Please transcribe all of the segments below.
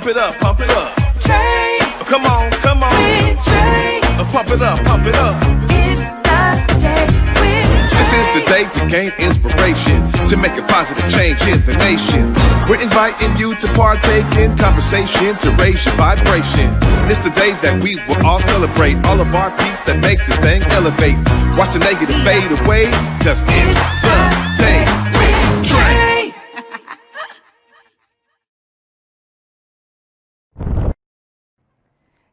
Pump it up, pump it up. Trae. Come on, come on. With Trae. Pump it up, pump it up. It's the day with Trae. This is the day to gain inspiration, to make a positive change in the nation. We're inviting you to partake in conversation, to raise your vibration. It's the day that we will all celebrate all of our peeps that make this thing elevate. Watch the negative fade away, cause it's the day with Trae.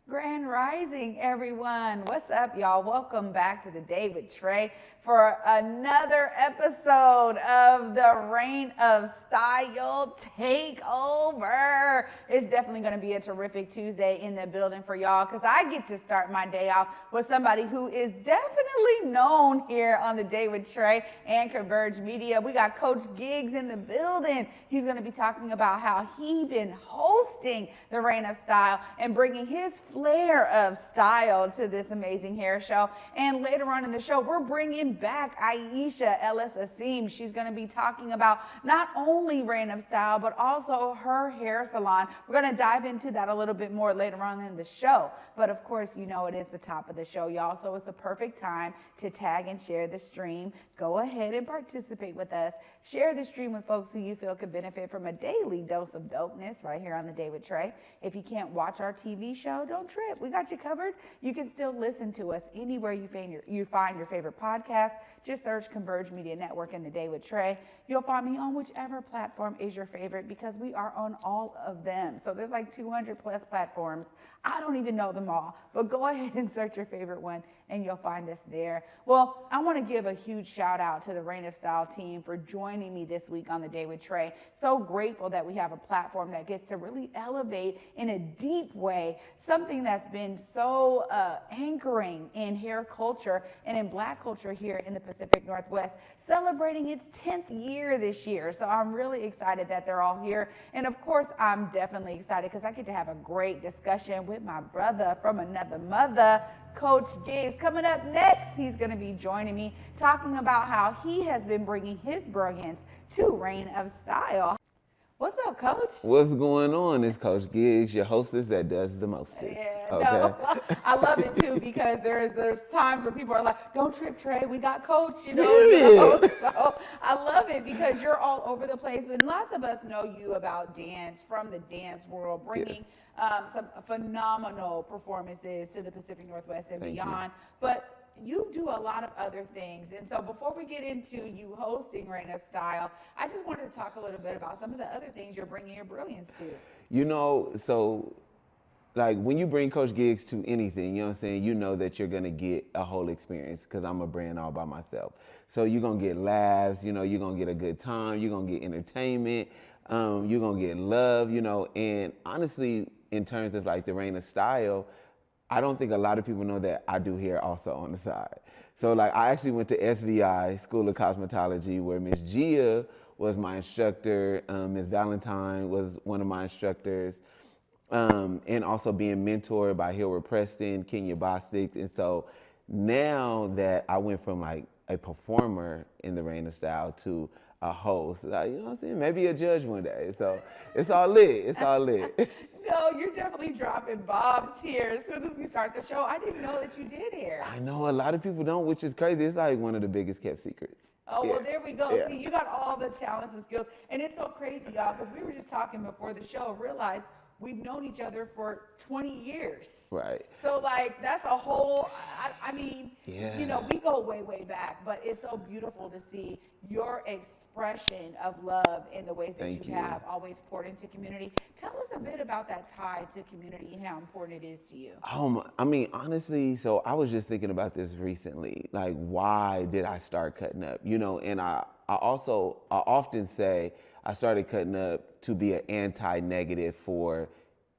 Grand Rising, everyone. What's up, y'all? Welcome back to the Day with Trae for another episode of the Reign of Style Takeover. It's definitely going to be a terrific Tuesday in the building for y'all because I get to start my day off with somebody who is definitely known here on the Day with Trae and Converge Media. We got Koach Giggz in the building. He's going to be talking about how he's been hosting the Reign of Style and bringing his flair of style to this amazing hair show. And later on in the show, we're bringing back Aisha Ellis Asim. She's going to be talking about not only Reign of Style, but also her hair salon. We're going to dive into that a little bit more later on in the show. But of course, you know it is the top of the show, y'all. So it's a perfect time to tag and share the stream. Go ahead and participate with us. Share the stream with folks who you feel could benefit from a daily dose of dopeness right here on the Day with Trae. If you can't watch our TV show, don't trip. We got you covered. You can still listen to us anywhere you find your favorite podcast. Just search Converge Media Network and the Day with Trae. You'll find me on whichever platform is your favorite because we are on all of them. So there's like 200 plus platforms. I don't even know them all, but go ahead and search your favorite one and you'll find us there. Well, I want to give a huge shout out to the Reign of Style team for joining me this week on the Day with Trae. So grateful that we have a platform that gets to really elevate in a deep way something that's been so anchoring in hair culture and in Black culture here in the Pacific Northwest, celebrating its 10th year this year. So I'm really excited that they're all here. And of course, I'm definitely excited because I get to have a great discussion with my brother from another mother, Koach Giggz. Coming up next, he's going to be joining me talking about how he has been bringing his brilliance to Reign of Style. What's up, Coach? What's going on? It's Koach Giggz, your hostess that does the mostest. Yeah, okay. no, I love it too because there's times where people are like, "Don't trip, Trae. We got Coach." You know. So I love it because you're all over the place, and lots of us know you about dance from the dance world, bringing some phenomenal performances to the Pacific Northwest and beyond. But you do a lot of other things. And so before we get into you hosting Reign of Style, I just wanted to talk a little bit about some of the other things you're bringing your brilliance to. You know, so like when you bring Koach Giggz to anything, you know what I'm saying, you know that you're going to get a whole experience because I'm a brand all by myself. So you're going to get laughs, you know, you're going to get a good time, you're going to get entertainment, you're going to get love, you know, and honestly, in terms of like the Reign of Style, I don't think a lot of people know that I do hair also on the side. So like I actually went to SVI, School of Cosmetology, where Miss Gia was my instructor, Miss Valentine was one of my instructors, and also being mentored by Hilary Preston, Kenya Bostic. And so now that I went from like a performer in the Reign of Style to a host, like, you know what I'm saying, maybe a judge one day. So it's all lit, it's all lit. No, you're definitely dropping bombs here. As soon as we start the show, I didn't know that you did hair. I know a lot of people don't, which is crazy. It's like one of the biggest kept secrets. Oh, yeah. Well, there we go. Yeah. See, you got all the talents and skills. And it's so crazy, y'all, because we were just talking before the show, realized we've known each other for 20 years. Right. So, like, that's a whole, I mean, Yeah. you know, we go way, way back, but it's so beautiful to see your expression of love in the ways that Thank you you. have always poured into community. Tell us a bit about that tie to community and how important it is to you. I mean, honestly, so I was just thinking about this recently. Like, why did I start cutting up? You know, and I often say I started cutting up to be an anti-negative for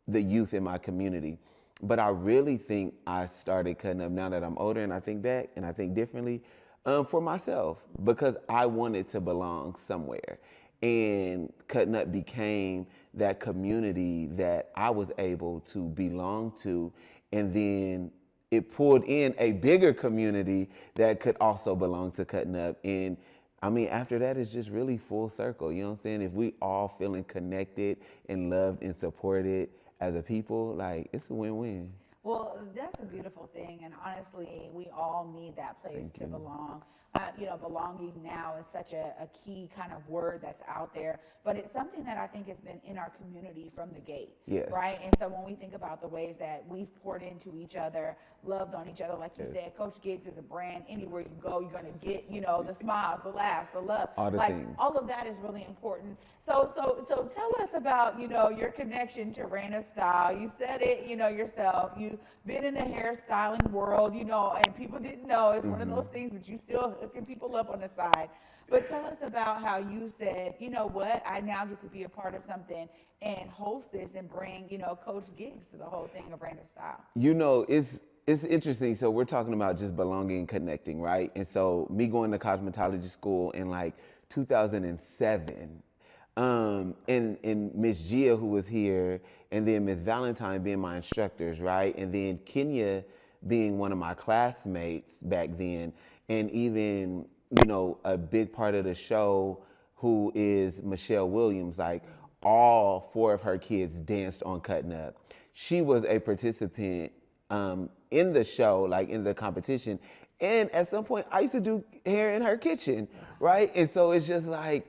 the youth in my community. But I really think I started cutting up now that I'm older and I think back and I think differently for myself because I wanted to belong somewhere. And cutting up became that community that I was able to belong to. And then it pulled in a bigger community that could also belong to cutting up. And I mean, after that, it's just really full circle. You know what I'm saying? If we all feeling connected and loved and supported, as a people, like it's a win-win. Well, that's a beautiful thing, and honestly, we all need that place Thank to you. belong. Belonging now is such a key kind of word that's out there, but it's something that I think has been in our community from the gate, Yes. right? And so when we think about the ways that we've poured into each other, loved on each other, like you Yes. said, Koach Giggz is a brand. Anywhere you go, you're gonna get, the smiles, the laughs, the love. All the like things. all of that is really important. So tell us about, your connection to Reign of Style. You said it, yourself. You've been in the hairstyling world, and people didn't know. It's one of those things, but you still hooking people up on the side. But tell us about how you said, you know what, I now get to be a part of something and host this and bring, Koach Giggz to the whole thing of Reign of Style. It's interesting. So we're talking about just belonging and connecting, right? And so me going to cosmetology school in like 2007, and Miss Gia, who was here, and then Miss Valentine being my instructors, right? And then Kenya being one of my classmates back then, and even, a big part of the show, who is Michelle Williams, like all 4 of her kids danced on Cutting Up. She was a participant in the show, like in the competition. And at some point, I used to do hair in her kitchen, right? And so it's just like,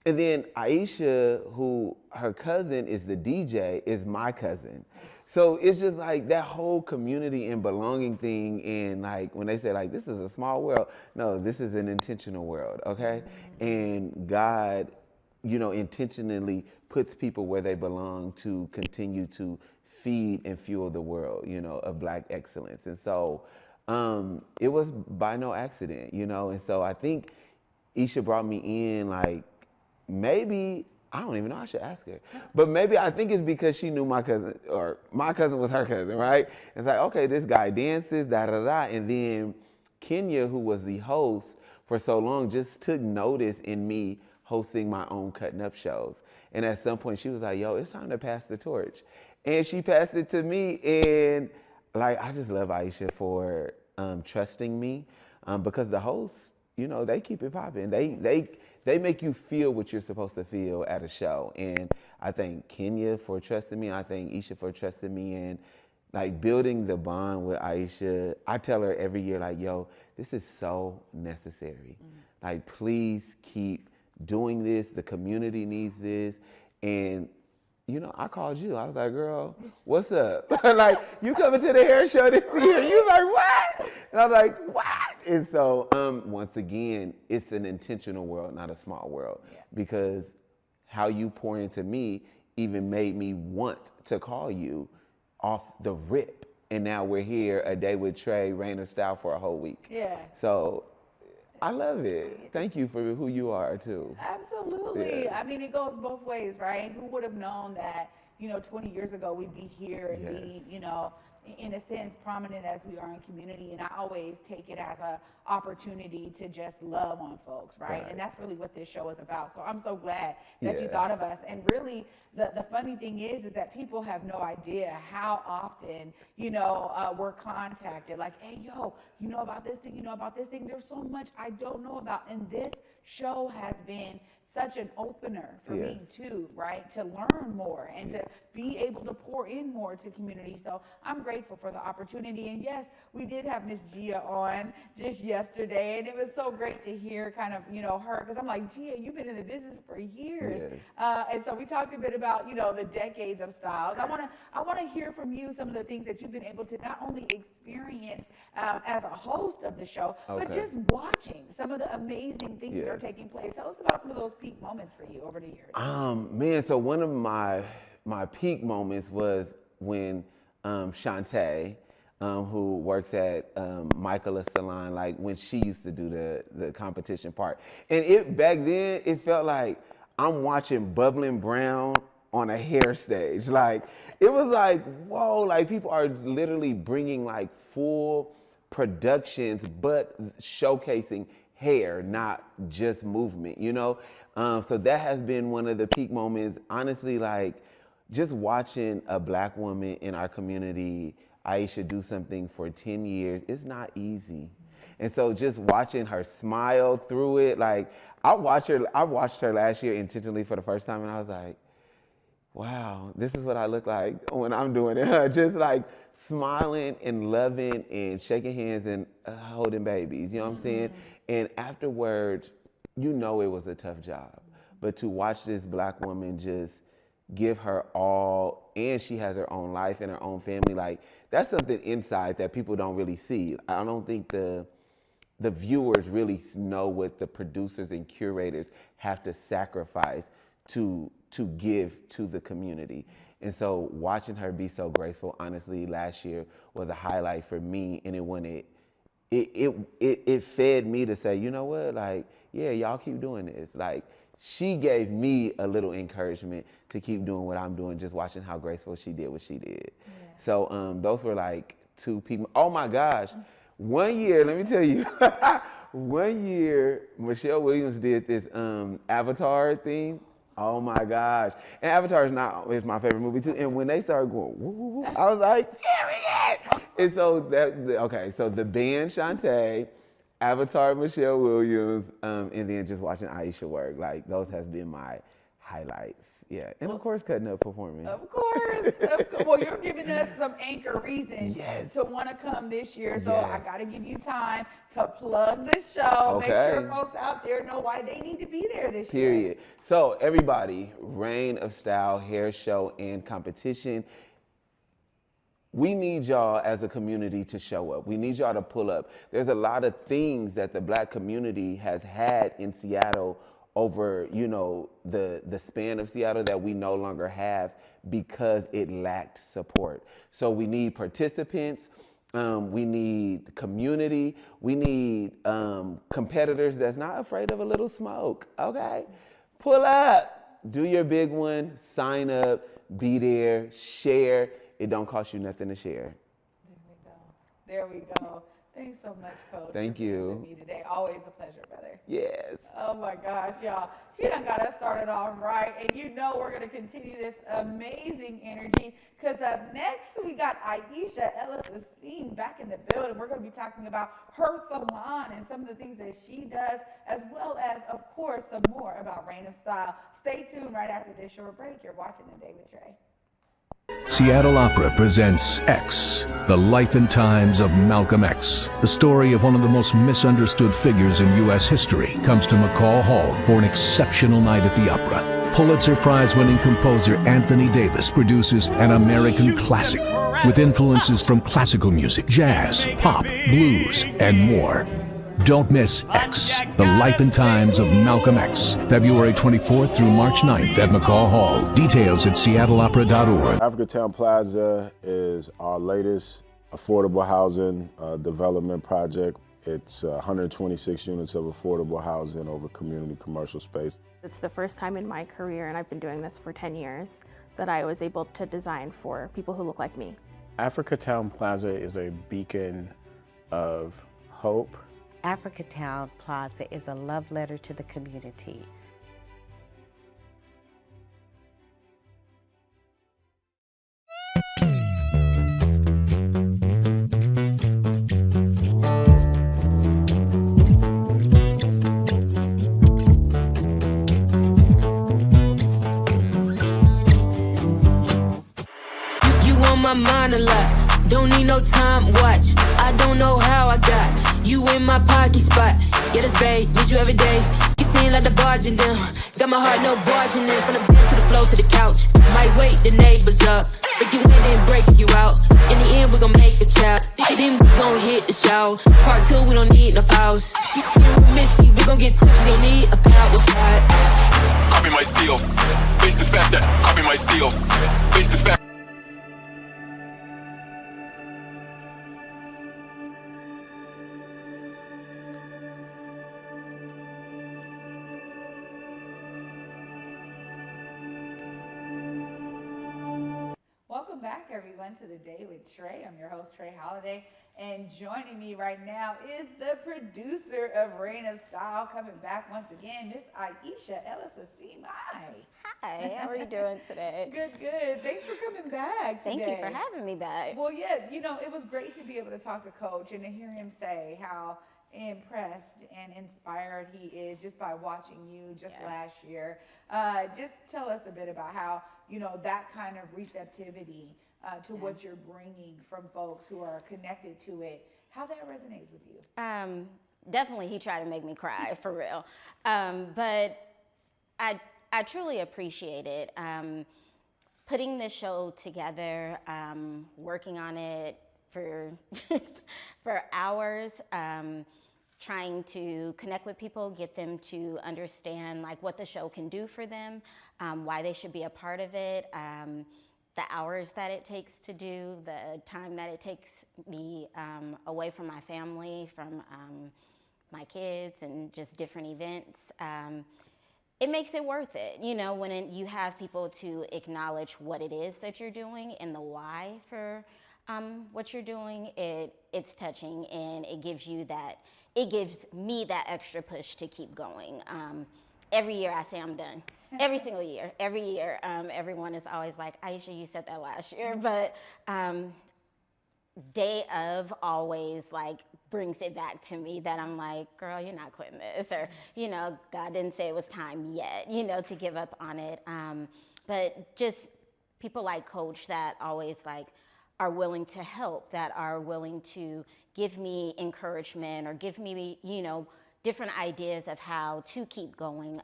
and then Aisha, who her cousin is the DJ, is my cousin. So it's just like that whole community and belonging thing. And like when they say like, this is a small world, no, this is an intentional world, okay? And God, intentionally puts people where they belong to continue to feed and fuel the world, of Black excellence. And so it was by no accident, and so I think Isha brought me in like, maybe, I don't even know, I should ask her. But maybe I think it's because she knew my cousin, or my cousin was her cousin, right? It's like, okay, this guy dances, da da da. And then Kenya, who was the host for so long, just took notice in me hosting my own Cutting Up shows. And at some point she was like, yo, it's time to pass the torch. And she passed it to me. And like, I just love Aisha for trusting me, because the hosts, they keep it popping. They make you feel what you're supposed to feel at a show. And I thank Kenya for trusting me. I thank Isha for trusting me, and like building the bond with Aisha. I tell her every year, like, yo, this is so necessary. Like, please keep doing this. The community needs this. And I called you. I was like, girl, what's up? Like, you coming to the hair show this year? You like, what? And I'm like, what? And so, once again, it's an intentional world, not a small world. Yeah. Because how you pour into me even made me want to call you off the rip. And now we're here a day with Trae, Reign of Style, for a whole week. Yeah. So I love it. Thank you for who you are too. Absolutely. Yeah. I mean, it goes both ways, right? Who would have known that, 20 years ago we'd be here and be, in a sense, prominent as we are in community. And I always take it as a opportunity to just love on folks, right? Right. And that's really what this show is about. So I'm so glad that you Yeah. thought of us. And really, the funny thing is that people have no idea how often, we're contacted. Like, hey, yo, you know about this thing? You know about this thing? There's so much I don't know about. And this show has been such an opener for me Yes. too, right? To learn more and to be able to pour in more to community. So I'm grateful for the opportunity. And yes, we did have Miss Gia on just yesterday, and it was so great to hear kind of, her, because I'm like, Gia, you've been in the business for years. Yes. And so we talked a bit about, the decades of styles. I want to hear from you some of the things that you've been able to not only experience as a host of the show, but Okay. just watching some of the amazing things that are Yes. taking place. Tell us about some of those peak moments for you over the years. Man, so one of my peak moments was when Shantae, who works at Michaela's Salon, like when she used to do the competition part. And back then, it felt like I'm watching Bubbling Brown on a hair stage. Like, it was like, whoa, like people are literally bringing like full productions, but showcasing hair, not just movement, So that has been one of the peak moments. Honestly, like just watching a Black woman in our community, Aisha, do something for 10 years, it's not easy. And so just watching her smile through it, like I watched her last year intentionally for the first time, and I was like, wow, this is what I look like when I'm doing it. Just like smiling and loving and shaking hands and holding babies, you know what I'm saying? And afterwards, you know it was a tough job. But to watch this black woman just give her all, and she has her own life and her own family, like that's something inside that people don't really see. I don't think the viewers really know what the producers and curators have to sacrifice to give to the community. And so watching her be so graceful, honestly, last year was a highlight for me. And it fed me to say, you know what, like, yeah, y'all keep doing this. Like, she gave me a little encouragement to keep doing what I'm doing, just watching how graceful she did what she did. Yeah. So those were like two people. Oh my gosh. One year, let me tell you, one year, Michelle Williams did this Avatar thing. Oh my gosh. And Avatar is my favorite movie too. And when they started going, woo, woo, woo, I was like, period. And so so the band Shantae, Avatar Michelle Williams, and then just watching Aisha work. Like those have been my highlights. Yeah, and of course, cutting up performing. Of course. Well, you're giving us some anchor reasons to want to come this year. So I got to give you time to plug the show. Okay. Make sure folks out there know why they need to be there this year. Period. So everybody, Reign of Style hair show and competition. We need y'all as a community to show up. We need y'all to pull up. There's a lot of things that the black community has had in Seattle over, you know, the span of Seattle that we no longer have because it lacked support. So we need participants, we need community, we need competitors that's not afraid of a little smoke, okay? Pull up, do your big one, sign up, be there, share. It don't cost you nothing to share. There we go. Thanks so much, Coach. Thank you. For being with me today. Always a pleasure, brother. Yes. Oh my gosh, y'all. He done got us started off right. And you know we're going to continue this amazing energy because up next we got Aisha Ellis Asim back in the building. We're going to be talking about her salon and some of the things that she does, as well as, of course, some more about Reign of Style. Stay tuned right after this short break. You're watching The Day with Trae. Seattle Opera presents X, the life and times of Malcolm X. The story of one of the most misunderstood figures in U.S. history comes to McCaw Hall for an exceptional night at the opera. Pulitzer Prize-winning composer Anthony Davis produces an American classic with influences from classical music, jazz, pop, blues, and more. Don't miss X, the life and times of Malcolm X, February 24th through March 9th at McCaw Hall. Details at seattleopera.org. Africatown Plaza is our latest affordable housing development project. It's 126 units of affordable housing over community commercial space. It's the first time in my career, and I've been doing this for 10 years, that I was able to design for people who look like me. Africatown Plaza is a beacon of hope. Africatown Plaza is a love letter to the community. You on my mind a lot, don't need no time watch. I don't know how I got you in my pocket spot. Yeah, that's babe, miss you every day. You seem like the barging down. Got my heart no barging in. From the bed to the floor to the couch. Might wake the neighbors up. Break you in then break you out. In the end we gon' make a child. Then we gon' hit the shower. Part 2 we don't need no pause. You miss me, we gon' get touched. We don't need a power shot. Copy my steel. Face this back that. Copy my steel. Face this back. Welcome back, everyone, to The Day with Trae. I'm your host, Trae Holiday, and joining me right now is the producer of Reign of Style, coming back once again, Miss Aisha Ellis Asim. Hi, how are you doing today? Good, good. Thanks for coming back today. Thank you for having me back. Well, yeah, you know, it was great to be able to talk to Coach and to hear him say how, impressed and inspired he is just by watching you just last year. Just tell us a bit about how, you know, that kind of receptivity to what you're bringing from folks who are connected to it, how that resonates with you. Definitely he tried to make me cry, for real. But I truly appreciate it. Putting this show together, working on it for for hours, trying to connect with people, get them to understand like what the show can do for them, why they should be a part of it, the hours that it takes to do, the time that it takes me away from my family, from my kids, and just different events. It makes it worth it, you know, when you have people to acknowledge what it is that you're doing and the why for what you're doing. It's touching, and it gives me that extra push to keep going. Every year I say I'm done. Every single year, everyone is always like, Aisha, you said that last year, but day of always like brings it back to me that I'm like, girl, you're not quitting this, or, you know, God didn't say it was time yet, you know, to give up on it. But just people like Coach that always like are willing to help, that are willing to give me encouragement or give me, you know, different ideas of how to keep going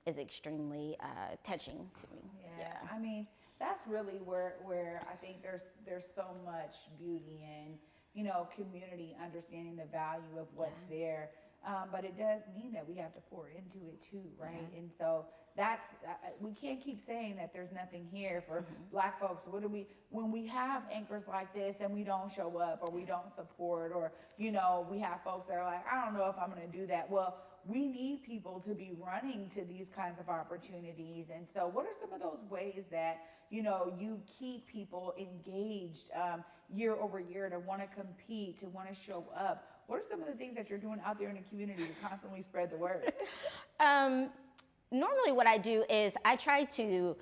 is extremely touching to me. Yeah. I mean, that's really where I think there's so much beauty in, you know, community, understanding the value of what's there. But it does mean that we have to pour into it too, right? And so that's, we can't keep saying that there's nothing here for Black folks. When we have anchors like this and we don't show up or we don't support, or, you know, we have folks that are like, I don't know if I'm going to do that. Well, we need people to be running to these kinds of opportunities. And so what are some of those ways that, you know, you keep people engaged year over year to want to compete, to want to show up? What are some of the things that you're doing out there in the community to constantly spread the word? Normally what I do is I try to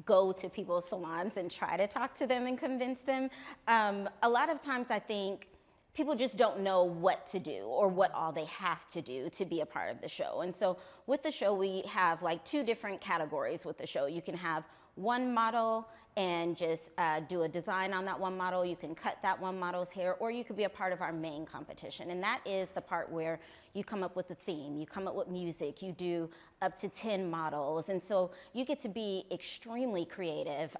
go to people's salons and try to talk to them and convince them. A lot of times I think people just don't know what to do or what all they have to do to be a part of the show. And so with the show, we have like 2 different categories with the show. You can have one model and just do a design on that one model. You can cut that one model's hair, or you could be a part of our main competition. And that is the part where you come up with a theme, you come up with music, you do up to 10 models. And so you get to be extremely creative.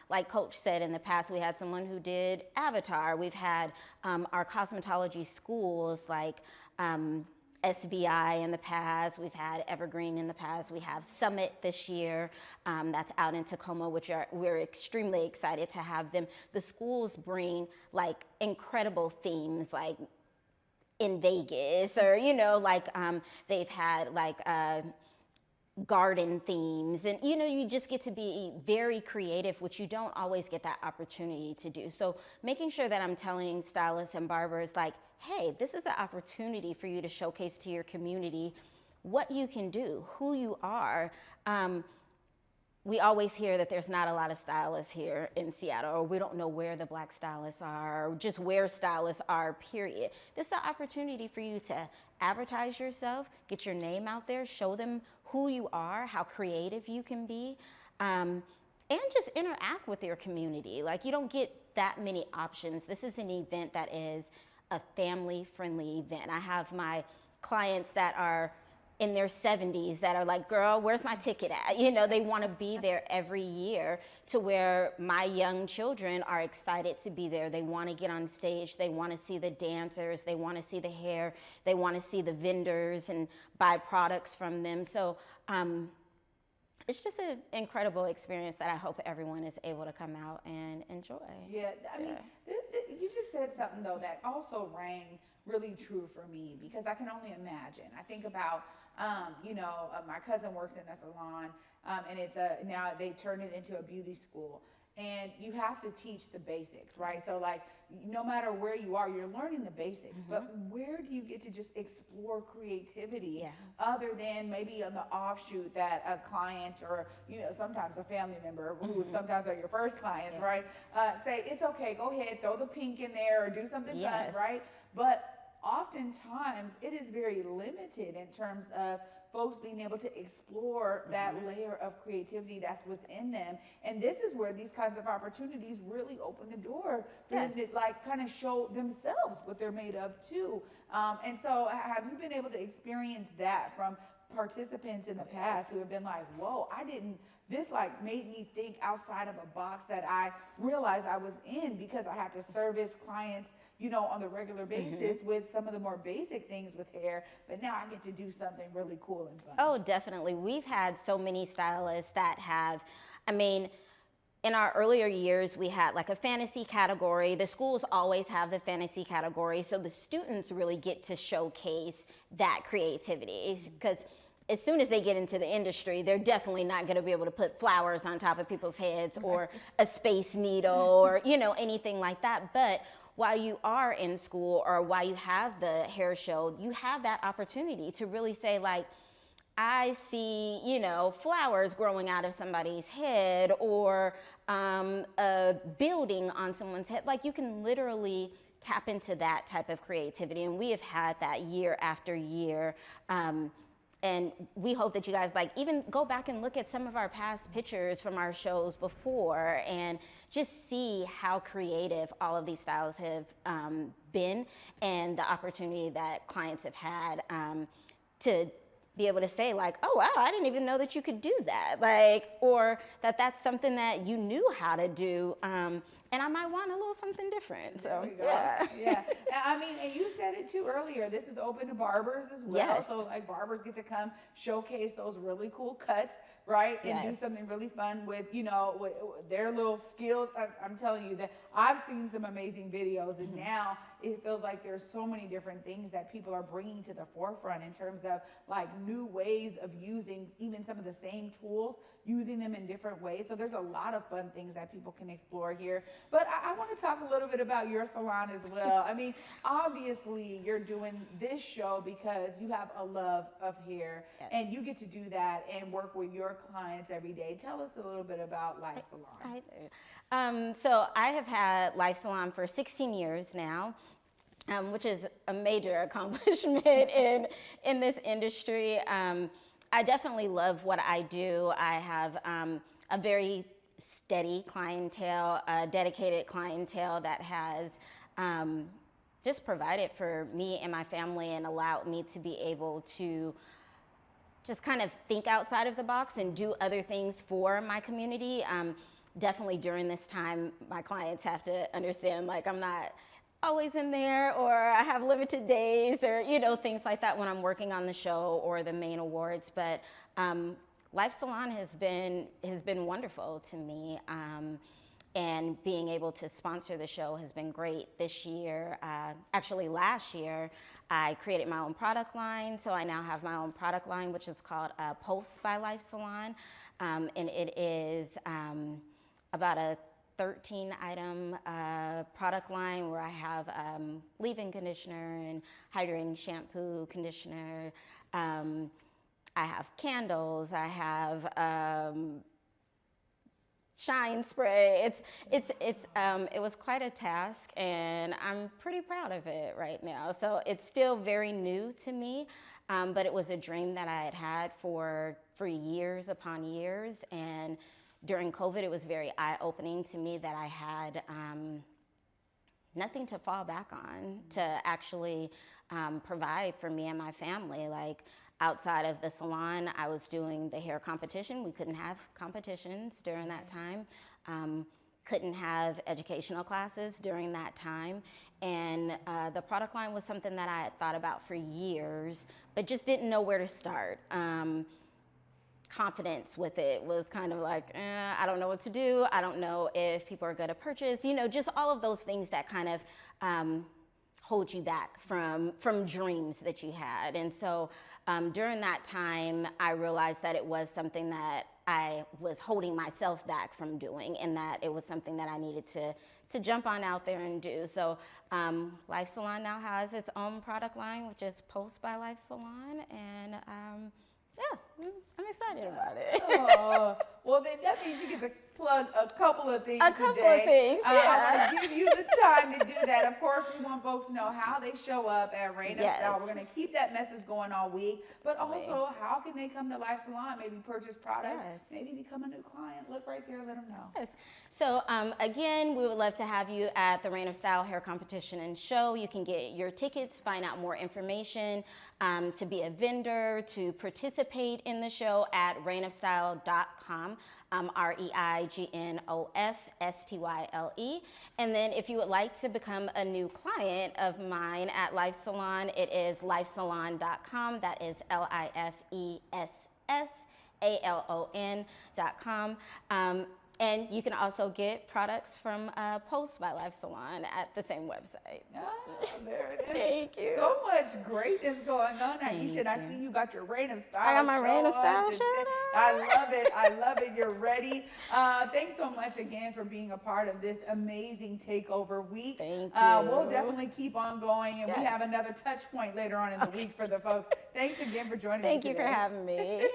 Like Coach said, in the past, we had someone who did Avatar. We've had our cosmetology schools like SBI in the past, we've had Evergreen in the past, we have Summit this year that's out in Tacoma, which we're extremely excited to have them. The schools bring like incredible themes, like in Vegas, or, you know, like they've had like garden themes, and, you know, you just get to be very creative, which you don't always get that opportunity to do. So making sure that I'm telling stylists and barbers like, hey, this is an opportunity for you to showcase to your community what you can do, who you are. We always hear that there's not a lot of stylists here in Seattle, or we don't know where the Black stylists are, or just where stylists are, period. This is an opportunity for you to advertise yourself, get your name out there, show them who you are, how creative you can be, and just interact with your community. Like, you don't get that many options. This is an event that is a family-friendly event. I have my clients that are in their 70s that are like, girl, where's my ticket at? You know, they want to be there every year, to where my young children are excited to be there. They want to get on stage. They want to see the dancers. They want to see the hair. They want to see the vendors and buy products from them. So it's just an incredible experience that I hope everyone is able to come out and enjoy. Yeah, I mean, you just said something though that also rang really true for me, because I can only imagine. I think about, you know, my cousin works in a salon, and it's now they turned it into a beauty school. And you have to teach the basics, right? So like, no matter where you are, you're learning the basics, but where do you get to just explore creativity other than maybe on the offshoot that a client, or, you know, sometimes a family member who sometimes are your first clients, right? Say, it's okay, go ahead, throw the pink in there or do something fun, right? But oftentimes it is very limited in terms of folks being able to explore that layer of creativity that's within them. And this is where these kinds of opportunities really open the door for them to like kind of show themselves what they're made of too. And so have you been able to experience that from participants in the past who have been like, whoa, this like made me think outside of a box that I realized I was in, because I have to service clients, you know, on the regular basis with some of the more basic things with hair, but now I get to do something really cool and fun. Oh, definitely. We've had so many stylists that have, I mean, in our earlier years, we had like a fantasy category. The schools always have the fantasy category, so the students really get to showcase that creativity, because as soon as they get into the industry, they're definitely not going to be able to put flowers on top of people's heads or a space needle or, you know, anything like that. But while you are in school or while you have the hair show, you have that opportunity to really say, like, I see, you know, flowers growing out of somebody's head or a building on someone's head. Like, you can literally tap into that type of creativity. And we have had that year after year. And we hope that you guys like even go back and look at some of our past pictures from our shows before and just see how creative all of these styles have been, and the opportunity that clients have had to be able to say, like, oh wow, I didn't even know that you could do that, like, or that that's something that you knew how to do, and I might want a little something different. So yeah. I mean, and you said it too earlier, this is open to barbers as well. Yes. So like barbers get to come showcase those really cool cuts, right? And do something really fun with, you know, with their little skills. I'm telling you that I've seen some amazing videos, and now it feels like there's so many different things that people are bringing to the forefront in terms of like new ways of using even some of the same tools, using them in different ways. So there's a lot of fun things that people can explore here. But I want to talk a little bit about your salon as well. I mean, obviously you're doing this show because you have a love of hair, and you get to do that and work with your clients every day. Tell us a little bit about Life Salon. So I have had Life Salon for 16 years now. Which is a major accomplishment in this industry. I definitely love what I do. I have a very steady clientele, a dedicated clientele that has just provided for me and my family and allowed me to be able to just kind of think outside of the box and do other things for my community. Definitely during this time, my clients have to understand, like, I'm not always in there, or I have limited days, or, you know, things like that when I'm working on the show or the main awards. But Life Salon has been wonderful to me, and being able to sponsor the show has been great this year. Actually, last year, I created my own product line, so I now have my own product line, which is called Post by Life Salon, and it is about a 13-item product line where I have leave-in conditioner and hydrating shampoo, conditioner. I have candles. I have shine spray. It was quite a task, and I'm pretty proud of it right now. So it's still very new to me, but it was a dream that I had had for years upon years. And during COVID, it was very eye-opening to me that I had nothing to fall back on to actually provide for me and my family. Like, outside of the salon, I was doing the hair competition. We couldn't have competitions during that time. Couldn't have educational classes during that time. And the product line was something that I had thought about for years, but just didn't know where to start. Confidence with it was kind of like, I don't know what to do. I don't know if people are going to purchase, you know, just all of those things that kind of hold you back from dreams that you had. And so during that time, I realized that it was something that I was holding myself back from doing, and that it was something that I needed to jump on out there and do. So Life Salon now has its own product line, which is Post by Life Salon, and yeah, I'm excited about it. Oh, well, then that means you get to plug a couple of things A couple today. of things, yeah. I'm going to give you the time to do that. Of course, we want folks to know how they show up at Rain of Style. We're going to keep that message going all week, but also how can they come to Life Salon, maybe purchase products, maybe become a new client. Look right there, let them know. Yes. So again, we would love to have you at the Rain of Style Hair Competition and Show. You can get your tickets, find out more information, to be a vendor, to participate in the show at rainofstyle.com, REIGNOFSTYLE. And then if you would like to become a new client of mine at Life Salon, it is lifesalon.com. That is LIFESSALON.com. And you can also get products from Post by Life Salon at the same website. There it is. Thank you. So much greatness going on, Aisha. And I see you got your Rain of Style. I got my Rain of Style shirt. I love it. I love it. You're ready. Thanks so much again for being a part of this amazing takeover week. Thank you. We'll definitely keep on going, and we have another touch point later on in the week for the folks. Thanks again for joining me Thank today. you for having me.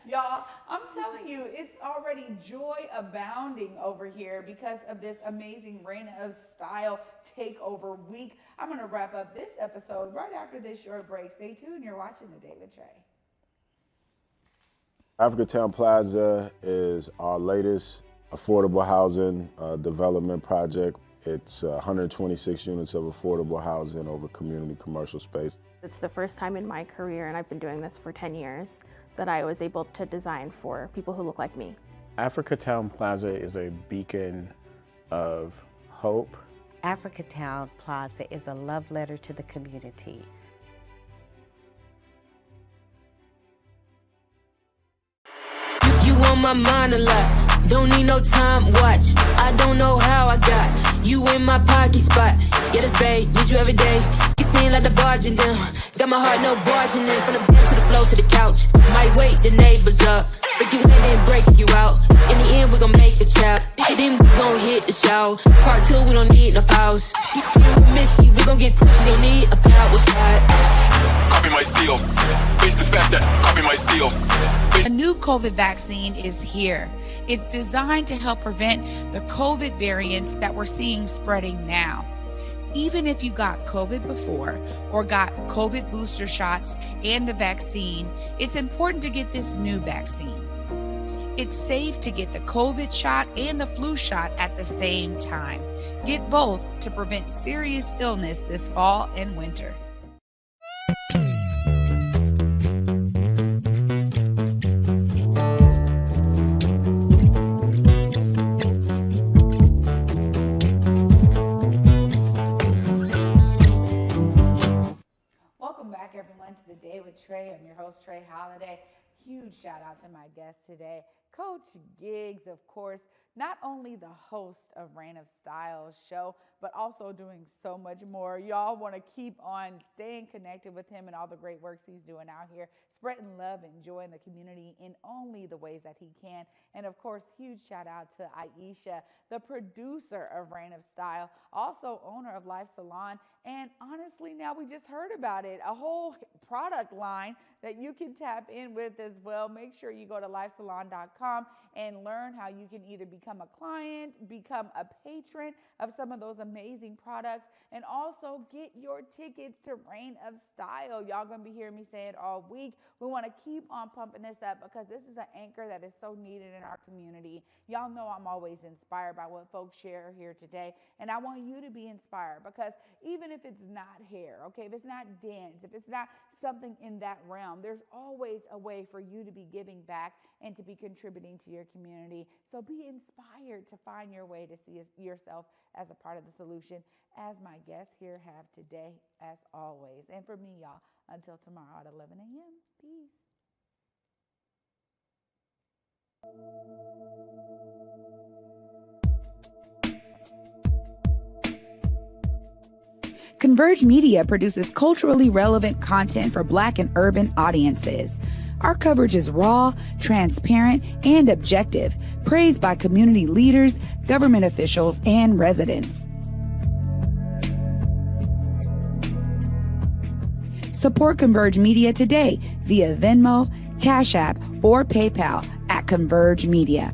Y'all, I'm telling you, it's already joy abounding over here because of this amazing Rain of Style takeover week. I'm going to wrap up this episode right after this short break. Stay tuned. You're watching The David Trae. Africatown Plaza is our latest affordable housing development project. It's 126 units of affordable housing over community commercial space. It's the first time in my career, and I've been doing this for 10 years, that I was able to design for people who look like me. Africatown Plaza is a beacon of hope. Africatown Plaza is a love letter to the community. You on my mind a lot, don't need no time, watch. I don't know how I got you in my pocket spot. Yeah, that's babe, need you every day. You seem like the barging down, got my heart no barging in. From the bed to the floor to the couch, might wake the neighbors up. Break you in and break you out. In the end, we gon' make a child. Then we gon' hit the show. Part 2, we don't need no pause. We miss you, we gon' get cookies, don't need a power slide. Copy my steel. Face the fact that copy my steel. A new COVID vaccine is here. It's designed to help prevent the COVID variants that we're seeing spreading now. Even if you got COVID before or got COVID booster shots and the vaccine, it's important to get this new vaccine. It's safe to get the COVID shot and the flu shot at the same time. Get both to prevent serious illness this fall and winter. Welcome back, everyone, to The Day with Trae. I'm your host, Trae Holiday. Huge shout out to my guest today, Koach Giggz, of course, not only the host of Rain of Style show, but also doing so much more. Y'all want to keep on staying connected with him and all the great works he's doing out here, spreading love and joy in the community in only the ways that he can. And of course, huge shout out to Aisha, the producer of Rain of Style, also owner of Life Salon. And honestly, now we just heard about it, a whole product line that you can tap in with as well. Make sure you go to lifesalon.com and learn how you can either become a client, become a patron of some of those amazing products, and also get your tickets to Rain of Style. Y'all gonna be hearing me say it all week. We want to keep on pumping this up because this is an anchor that is so needed in our community. Y'all know I'm always inspired by what folks share here today, and I want you to be inspired because even if it's not hair, okay, if it's not dance, if it's not something in that realm, there's always a way for you to be giving back and to be contributing to your community. So be inspired to find your way to see yourself as a part of the solution, as my guests here have today, as always. And for me, y'all, until tomorrow at 11 a.m. Peace. Converge Media produces culturally relevant content for Black and urban audiences. Our coverage is raw, transparent, and objective, praised by community leaders, government officials, and residents. Support Converge Media today via Venmo, Cash App, or PayPal at Converge Media.